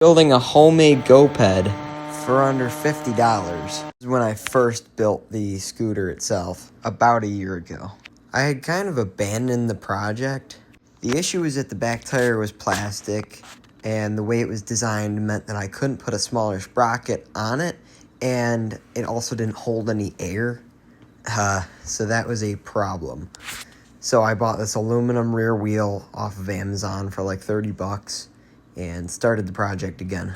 Building a homemade GoPed for under $50. This is when I first built the scooter itself, about a year ago. I had kind of abandoned the project. The issue was that the back tire was plastic, and the way it was designed meant that I couldn't put a smaller sprocket on it, and it also didn't hold any air, so that was a problem. So I bought this aluminum rear wheel off of Amazon for like $30 and started the project again.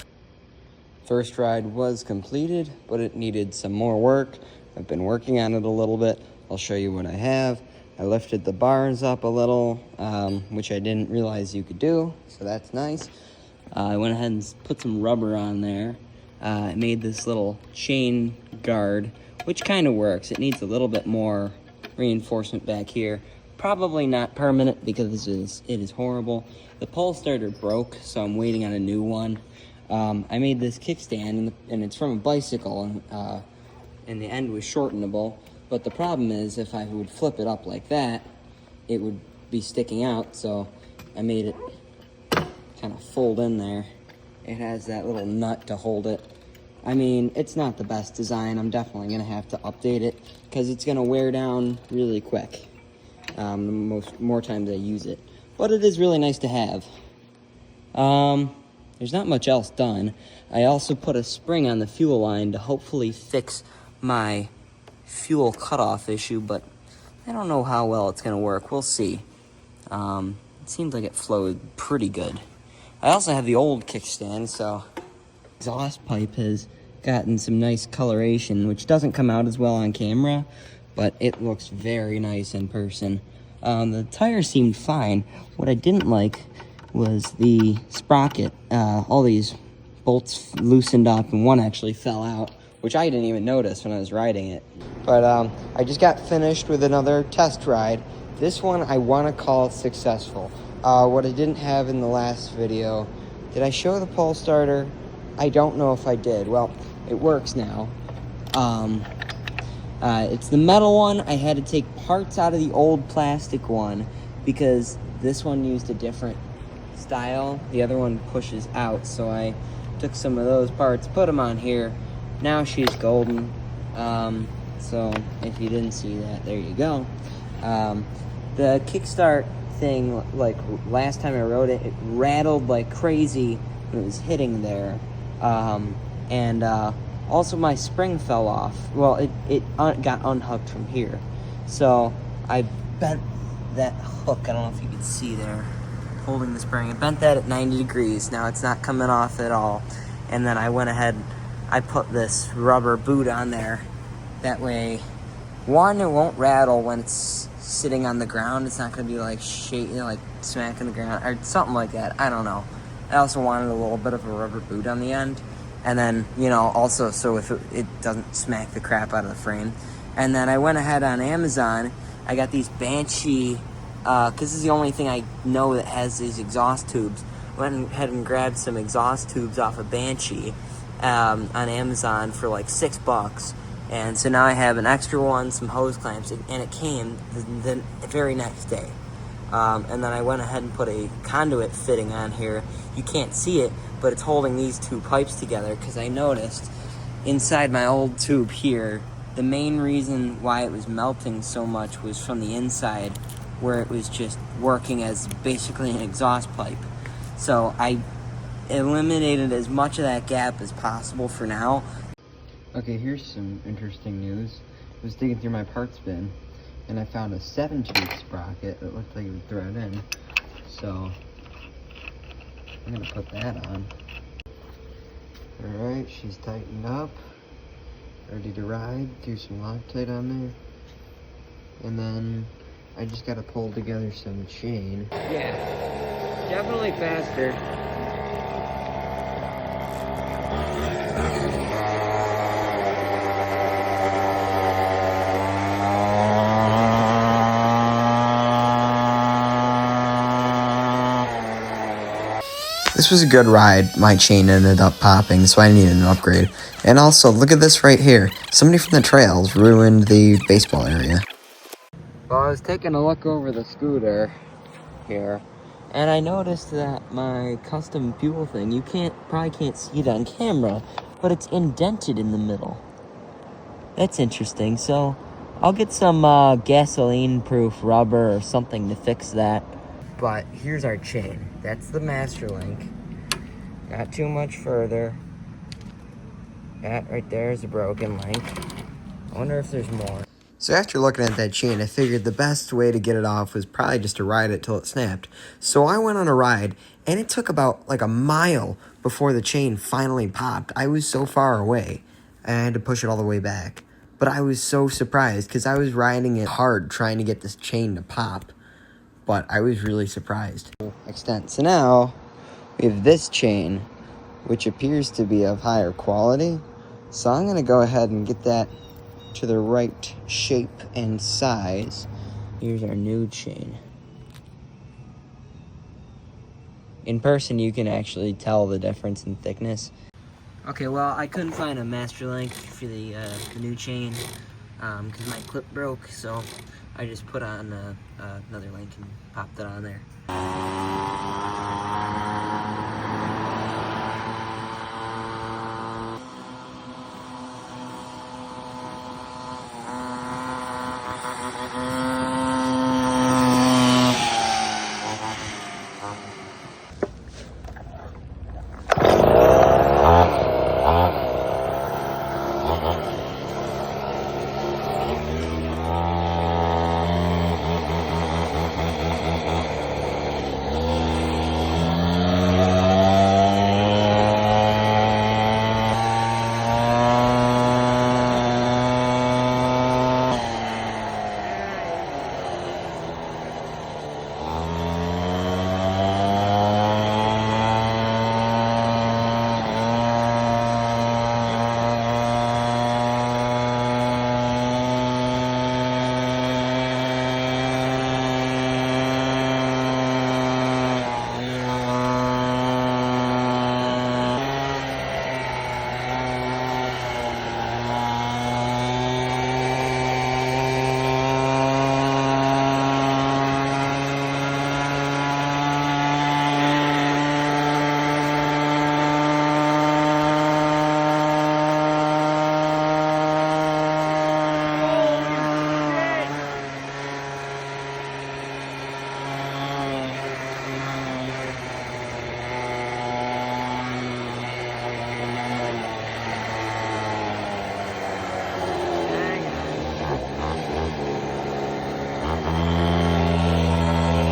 First ride was completed, but it needed some more work. I've been working on it a little bit. I'll show you what I have. I lifted the bars up a little, which I didn't realize you could do, so that's nice. I went ahead and put some rubber on there. I made this little chain guard, which kind of works. It needs a little bit more reinforcement back here. Probably not permanent because it is horrible. The pole starter broke, so I'm waiting on a new one. I made this kickstand, and it's from a bicycle, and the end was shortenable. But the problem is, if I would flip it up like that, it would be sticking out, so I made it kind of fold in there. It has that little nut to hold it. I mean, it's not the best design. I'm definitely going to have to update it, because it's going to wear down really quick. More times I use it, but it is really nice to have. There's not much else done. I also put a spring on the fuel line to hopefully fix my fuel cutoff issue, but I don't know how well it's gonna work. We'll see. It seems like it flowed pretty good. I also have the old kickstand, so exhaust pipe has gotten some nice coloration, which doesn't come out as well on camera, but it looks very nice in person. The tire seemed fine. What I didn't like was the sprocket. All these bolts loosened up, and one actually fell out, which I didn't even notice when I was riding it. But I just got finished with another test ride. This one I want to call successful. What I didn't have in the last video, did I show the pole starter? I don't know if I did. Well, it works now. It's the metal one. I had to take parts out of the old plastic one because this one used a different style. The other one pushes out, so I took some of those parts, put them on here. Now she's golden. So if you didn't see that, there you go. The kickstart thing, like last time I rode it, it rattled like crazy when it was hitting there. Also my spring fell off. Well, it got unhooked from here. So I bent that hook, I don't know if you can see there, holding the spring. I bent that at 90 degrees. Now it's not coming off at all. And then I went ahead, I put this rubber boot on there. That way, one, it won't rattle when it's sitting on the ground. It's not going to be like shaking, like smacking the ground or something like that. I don't know. I also wanted a little bit of a rubber boot on the end. And then, also so if it doesn't smack the crap out of the frame. And then I went ahead on Amazon. I got these Banshee, because this is the only thing I know that has these exhaust tubes. Went ahead and grabbed some exhaust tubes off of Banshee on Amazon for like $6. And so now I have an extra one, some hose clamps, and it came the very next day. And then I went ahead and put a conduit fitting on here. You can't see it, but it's holding these two pipes together because I noticed inside my old tube here, the main reason why it was melting so much was from the inside, where it was just working as basically an exhaust pipe. So I eliminated as much of that gap as possible for now. Okay, here's some interesting news. I was digging through my parts bin, and I found a 7-tooth sprocket that looked like it would thread in. So I'm gonna put that on. Alright, she's tightened up, ready to ride. Do some Loctite on there. And then I just gotta pull together some chain. Yeah, definitely faster. This was a good ride. My chain ended up popping, so I needed an upgrade. And also, look at this right here. Somebody from the trails ruined the baseball area. Well, I was taking a look over the scooter here, And I noticed that my custom fuel thing, you probably can't see it on camera, but it's indented in the middle. That's interesting. So I'll get some gasoline-proof rubber or something to fix that. But here's our chain. That's the master link. Not too much further. That right there is a broken link. I wonder if there's more. So after looking at that chain, I figured the best way to get it off was probably just to ride it till it snapped. So I went on a ride, and it took about like a mile before the chain finally popped. I was so far away, I had to push it all the way back. But I was so surprised, because I was riding it hard trying to get this chain to pop. But I was really surprised. Extent. So now, we have this chain, which appears to be of higher quality. So I'm going to go ahead and get that to the right shape and size. Here's our new chain. In person, you can actually tell the difference in thickness. Okay, well, I couldn't find a master link for the new chain because my clip broke, so I just put on another link and popped it on there.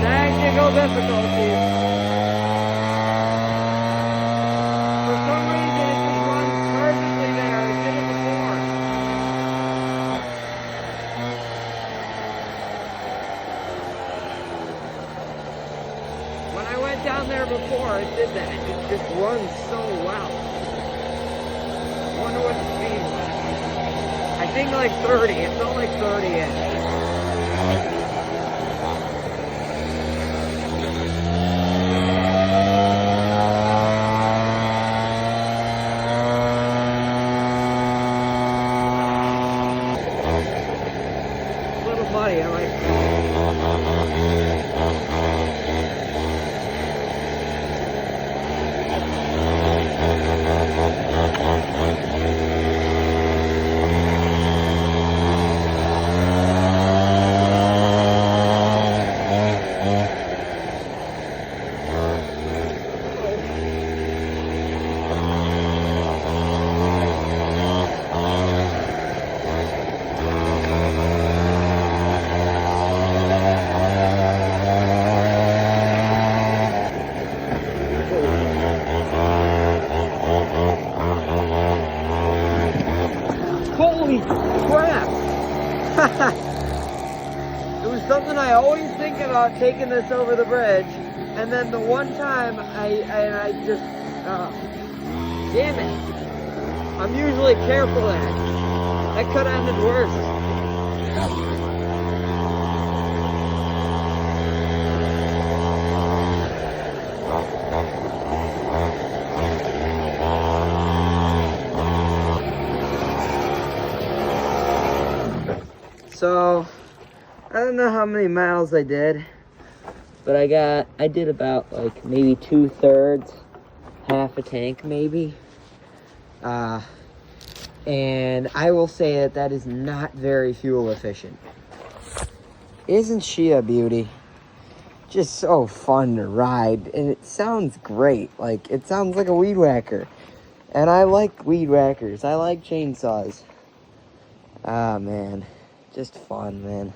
Technical difficulties. For some reason, it just runs perfectly there. I did it before. When I went down there before, it did that. It just runs so well. I wonder what the speed was. I think like 30. It felt like 30-ish. Muddy, I like holy crap! It was something I always think about, taking this over the bridge, and then the one time I just, damn it! I'm usually careful there. That could have ended worse. So, I don't know how many miles I did, But I did about like maybe 2/3, half a tank maybe. And I will say that is not very fuel efficient. Isn't she a beauty? Just so fun to ride, and it sounds great. Like, it sounds like a weed whacker. And I like weed whackers. I like chainsaws. Ah, man. Just fun, man.